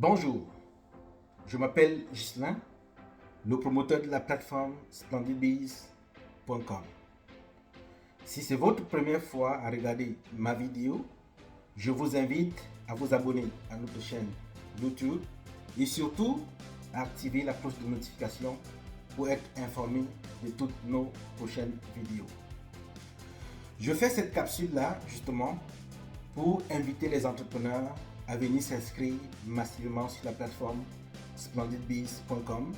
Bonjour, je m'appelle Ghislain, le promoteur de la plateforme splendidbees.com. Si c'est votre première fois à regarder ma vidéo, je vous invite à vous abonner à notre chaîne YouTube et surtout à activer la cloche de notification pour être informé de toutes nos prochaines vidéos. Je fais cette capsule-là justement pour inviter les entrepreneurs à venir s'inscrire massivement sur la plateforme splendidbees.com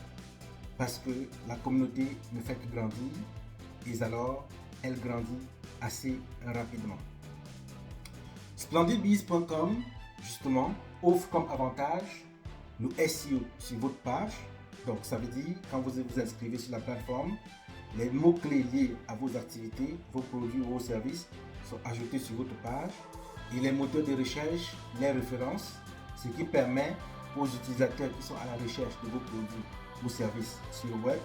parce que la communauté ne fait que grandir et alors elle grandit assez rapidement. Splendidbees.com justement offre comme avantage le SEO sur votre page. Donc ça veut dire quand vous vous inscrivez sur la plateforme, les mots-clés liés à vos activités, vos produits ou vos services sont ajoutés sur votre page et les moteurs de recherche les références, ce qui permet aux utilisateurs qui sont à la recherche de vos produits ou services sur le web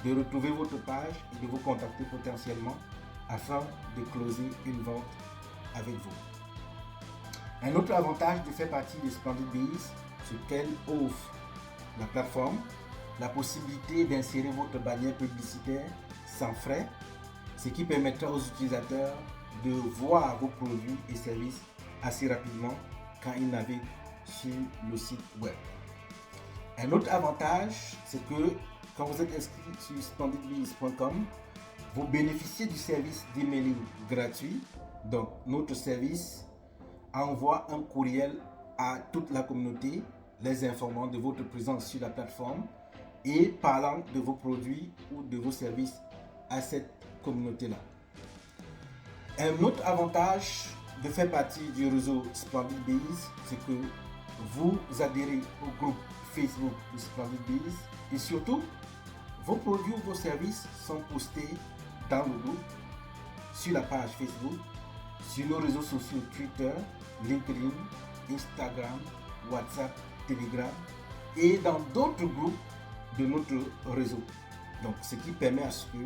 de retrouver votre page et de vous contacter potentiellement afin de closer une vente avec vous. Un autre avantage de faire partie de Splendid Bees, c'est qu'elle offre la plateforme la possibilité d'insérer votre bannière publicitaire sans frais, ce qui permettra aux utilisateurs de voir vos produits et services assez rapidement quand ils naviguent sur le site web. Un autre avantage, c'est que quand vous êtes inscrit sur splendidbees.com, vous bénéficiez du service d'emailing gratuit. Donc notre service envoie un courriel à toute la communauté les informant de votre présence sur la plateforme et parlant de vos produits ou de vos services à cette communauté-là. Un autre avantage de faire partie du réseau Splendid Bees, c'est que vous adhérez au groupe Facebook de Splendid Bees et surtout, vos produits ou vos services sont postés dans le groupe, sur la page Facebook, sur nos réseaux sociaux Twitter, LinkedIn, Instagram, WhatsApp, Telegram et dans d'autres groupes de notre réseau. Donc, ce qui permet à ce que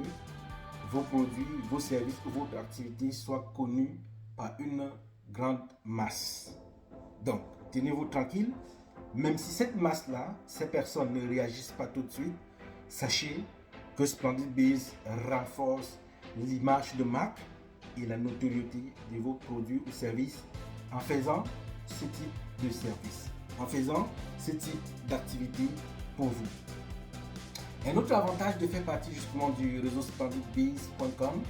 vos produits, vos services ou votre activité soient connus par une grande masse. Donc, tenez-vous tranquille, même si cette masse-là, ces personnes ne réagissent pas tout de suite, sachez que Splendid Bees renforce l'image de marque et la notoriété de vos produits ou services en faisant ce type de service, en faisant ce type d'activité pour vous. Un autre avantage de faire partie justement du réseau splendidbees.com,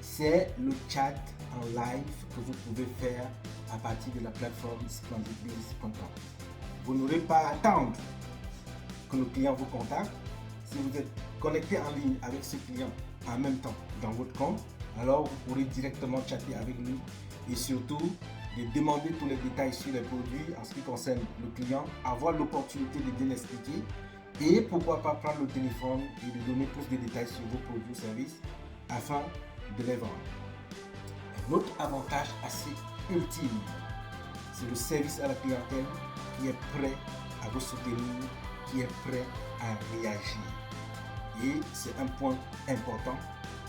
c'est le chat en live que vous pouvez faire à partir de la plateforme splendidbees.com. Vous n'aurez pas à attendre que le client vous contacte. Si vous êtes connecté en ligne avec ce client en même temps dans votre compte, alors vous pourrez directement chatter avec lui et surtout de demander tous les détails sur les produits en ce qui concerne le client, avoir l'opportunité de bien expliquer et pourquoi pas prendre le téléphone et de donner plus de détails sur vos produits ou services afin de les vendre. Un autre avantage assez ultime, c'est le service à la clientèle qui est prêt à vous soutenir, qui est prêt à réagir. Et c'est un point important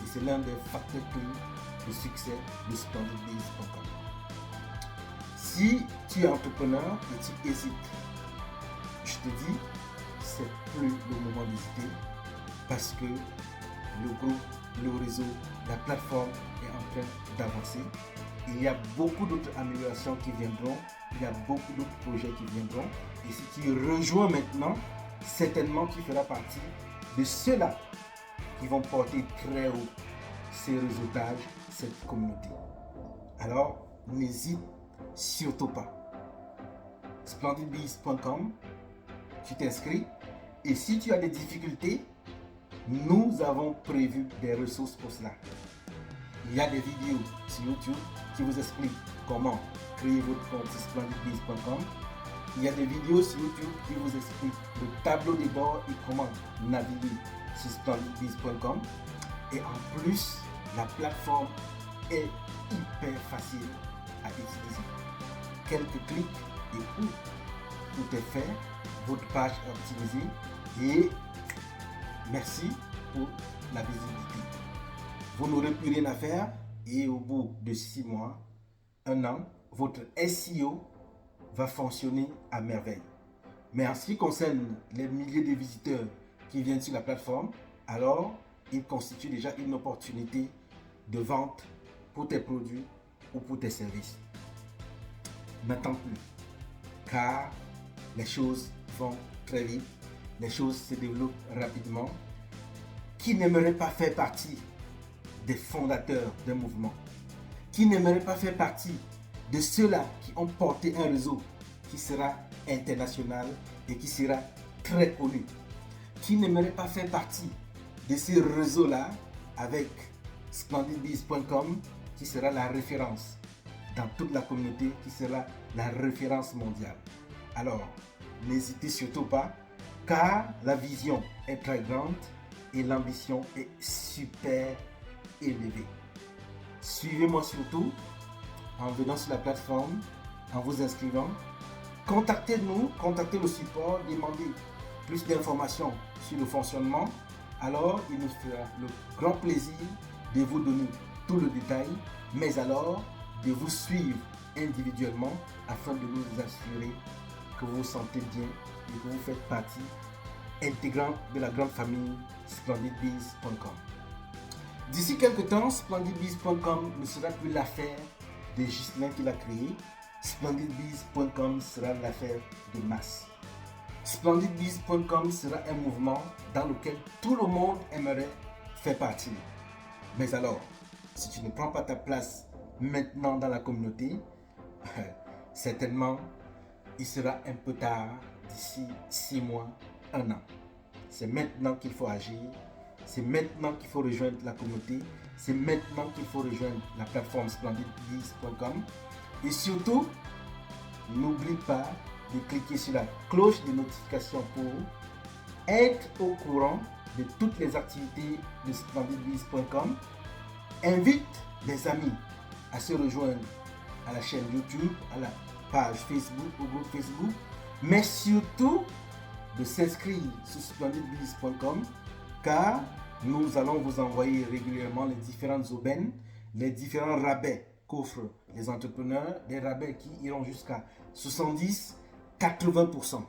et c'est l'un des facteurs clés de succès de splendidbees.com. Si tu es entrepreneur et tu hésites, je te dis, c'est plus le moment d'hésiter parce que le groupe, le réseau, la plateforme est en train d'avancer. Il y a beaucoup d'autres améliorations qui viendront, il y a beaucoup d'autres projets qui viendront. Et si tu rejoins maintenant, certainement tu feras partie de ceux-là qui vont porter très haut ces réseautages, cette communauté. Alors, n'hésite surtout pas. splendidbees.com, tu t'inscris et si tu as des difficultés, nous avons prévu des ressources pour cela. Il y a des vidéos sur YouTube qui vous expliquent comment créer votre compte sur splendidbees.com. Il y a des vidéos sur YouTube qui vous expliquent le tableau de bord et comment naviguer sur splendidbees.com. Et en plus, la plateforme est hyper facile à utiliser. Quelques clics et tout est fait. Votre page est optimisée et merci pour la visibilité. Vous n'aurez plus rien à faire et au bout de 6 mois, 1 an, votre SEO va fonctionner à merveille. Mais en ce qui concerne les milliers de visiteurs qui viennent sur la plateforme, alors il constitue déjà une opportunité de vente pour tes produits ou pour tes services. N'attends plus, car les choses vont très vite, les choses se développent rapidement. Qui n'aimerait pas faire partie des fondateurs d'un mouvement? Qui n'aimerait pas faire partie de ceux-là qui ont porté un réseau qui sera international et qui sera très connu? Qui n'aimerait pas faire partie de ces réseaux-là avec splendidbiz.com qui sera la référence dans toute la communauté, qui sera la référence mondiale? Alors, n'hésitez surtout pas, car la vision est très grande et l'ambition est super élevée. Suivez-moi surtout en venant sur la plateforme, en vous inscrivant. Contactez-nous, contactez le support, demandez plus d'informations sur le fonctionnement. Alors, il nous fera le grand plaisir de vous donner tout le détail, mais alors de vous suivre individuellement afin de nous assurer que vous vous sentez bien et que vous faites partie intégrante de la grande famille splendidbiz.com. D'ici quelques temps, splendidbiz.com ne sera plus l'affaire de Ghislain qui l'a créé. Splendidbiz.com sera l'affaire de masse. Splendidbiz.com sera un mouvement dans lequel tout le monde aimerait faire partie. Mais alors, si tu ne prends pas ta place maintenant dans la communauté, certainement, il sera un peu tard, d'ici 6 mois, 1 an. C'est maintenant qu'il faut agir, c'est maintenant qu'il faut rejoindre la communauté, c'est maintenant qu'il faut rejoindre la plateforme splendidbiz.com. Et surtout, n'oublie pas de cliquer sur la cloche de notification pour être au courant de toutes les activités de splendidbiz.com. Invite des amis à se rejoindre à la chaîne YouTube, à la page Facebook, au groupe Facebook, mais surtout de s'inscrire sur splendidbiz.com, car nous allons vous envoyer régulièrement les différentes aubaines, les différents rabais qu'offrent les entrepreneurs, des rabais qui iront jusqu'à 70-80%.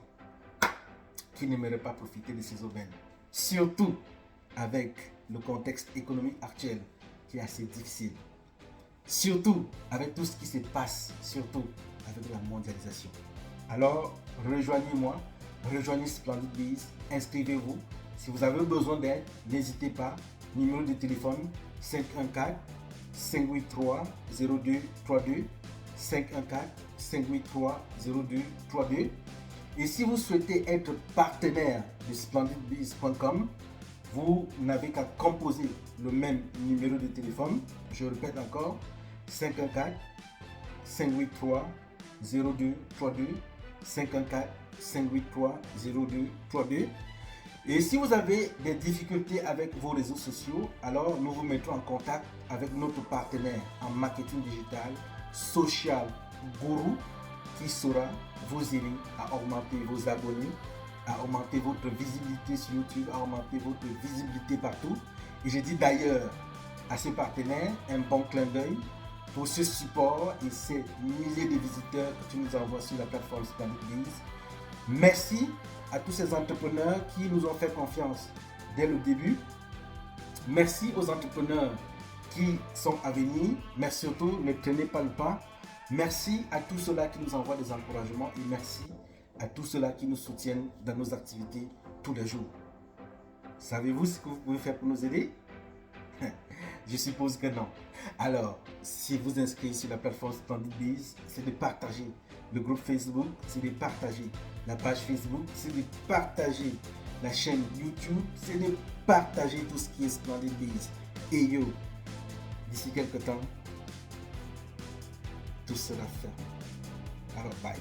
Qui n'aimerait pas profiter de ces aubaines? Surtout avec le contexte économique actuel qui est assez difficile. Surtout avec tout ce qui se passe, surtout avec la mondialisation. Alors, rejoignez-moi, rejoignez Splendid Biz, inscrivez-vous. Si vous avez besoin d'aide, n'hésitez pas. Numéro de téléphone 514-583-0232, 514-583-0232. Et si vous souhaitez être partenaire de splendidbiz.com, vous n'avez qu'à composer le même numéro de téléphone. Je répète encore, 514-583-0232, 514-583-0232. Et si vous avez des difficultés avec vos réseaux sociaux, alors nous vous mettrons en contact avec notre partenaire en marketing digital, Social Guru, qui saura vous aider à augmenter vos abonnés, à augmenter votre visibilité sur YouTube, à augmenter votre visibilité partout. Et je dis d'ailleurs à ce partenaire un bon clin d'œil pour ce support et ces milliers de visiteurs que tu nous envoies sur la plateforme Splendid Biz. Merci à tous ces entrepreneurs qui nous ont fait confiance dès le début. Merci aux entrepreneurs qui sont à venir, mais surtout ne tenez pas le pas. Merci à tous ceux-là qui nous envoient des encouragements et merci à tous ceux-là qui nous soutiennent dans nos activités tous les jours. Savez-vous ce que vous pouvez faire pour nous aider? Je suppose que non. Alors, si vous inscrivez sur la plateforme Splendid Biz, c'est de partager le groupe Facebook, c'est de partager la page Facebook, c'est de partager la chaîne YouTube, c'est de partager tout ce qui est Splendid Biz. Et yo, d'ici quelques temps, tout sera fait. Alors, bye.